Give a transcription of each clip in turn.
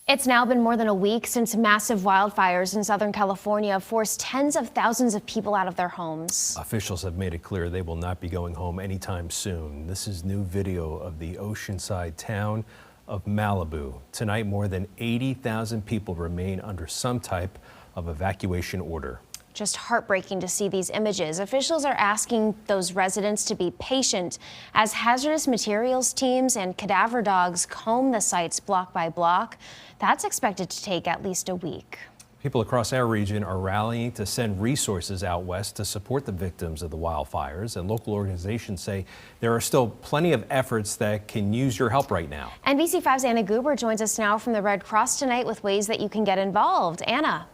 It's now been more than a week since massive wildfires in Southern California forced tens of thousands of people out of their homes. Officials have made it clear they will not be going home anytime soon. This is new video of the oceanside town of Malibu. Tonight, more than 80,000 people remain under some type of evacuation order. Just heartbreaking to see these images. Officials are asking those residents to be patient as hazardous materials teams and cadaver dogs comb the sites block by block. That's expected to take at least a week. People across our region are rallying to send resources out west to support the victims of the wildfires, and local organizations say there are still plenty of efforts that can use your help right now. NBC5's Anna Goober joins us now from the Red Cross tonight with ways that you can get involved. Anna.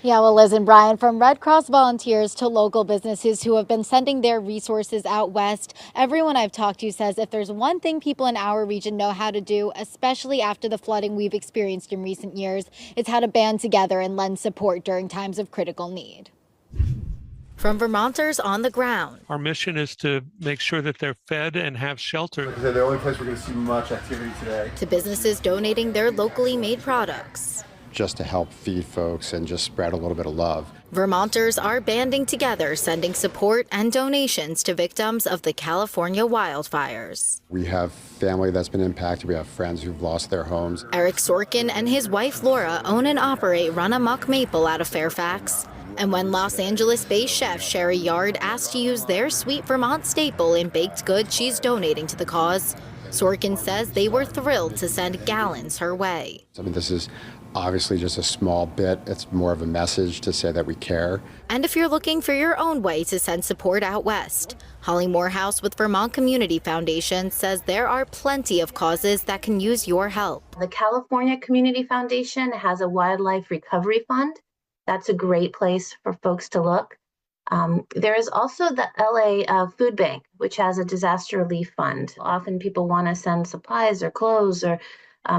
Yeah, well, Liz and Brian, from Red Cross volunteers to local businesses who have been sending their resources out west, everyone I've talked to says if there's one thing people in our region know how to do, especially after the flooding we've experienced in recent years, it's how to band together and lend support during times of critical need. From Vermonters on the ground. Our mission is to make sure that they're fed and have shelter. Like I said, the only place we're going to see much activity today. To businesses donating their locally made products. Just to help feed folks and just spread a little bit of love. Vermonters are banding together, sending support and donations to victims of the California wildfires. We have family that's been impacted. We have friends who've lost their homes. Eric Sorkin and his wife Laura own and operate Run Amok Maple out of Fairfax. And when Los Angeles-based chef Sherry Yard asked to use their sweet Vermont staple in baked goods she's donating to the cause, Sorkin says they were thrilled to send gallons her way. I mean, this is obviously just a small bit. It's more of a message to say that we care. And if you're looking for your own way to send support out west, Holly Morehouse with Vermont Community Foundation says there are plenty of causes that can use your help. The California Community Foundation has a wildlife recovery fund. That's a great place for folks to look. There is also the LA Food Bank, which has a disaster relief fund. Often people want to send supplies or clothes or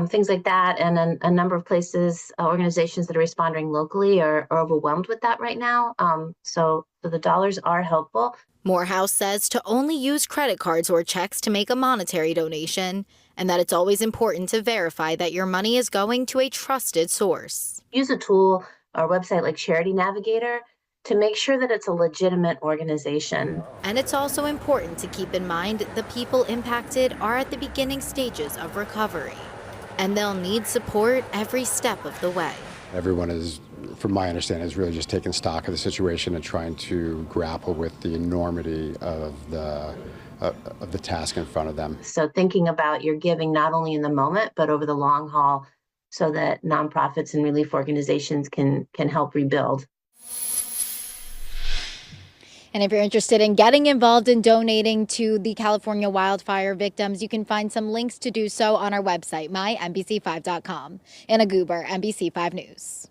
things like that. And a number of places, organizations that are responding locally are overwhelmed with that right now. So the dollars are helpful. Morehouse says to only use credit cards or checks to make a monetary donation, and that it's always important to verify that your money is going to a trusted source. Use a tool or website like Charity Navigator to make sure that it's a legitimate organization. And it's also important to keep in mind the people impacted are at the beginning stages of recovery, and they'll need support every step of the way. Everyone is, from my understanding, is really just taking stock of the situation and trying to grapple with the enormity of the task in front of them. So thinking about your giving not only in the moment, but over the long haul, so that nonprofits and relief organizations can help rebuild. And if you're interested in getting involved in donating to the California wildfire victims, you can find some links to do so on our website, mynbc5.com. Anna Goober, NBC5 News.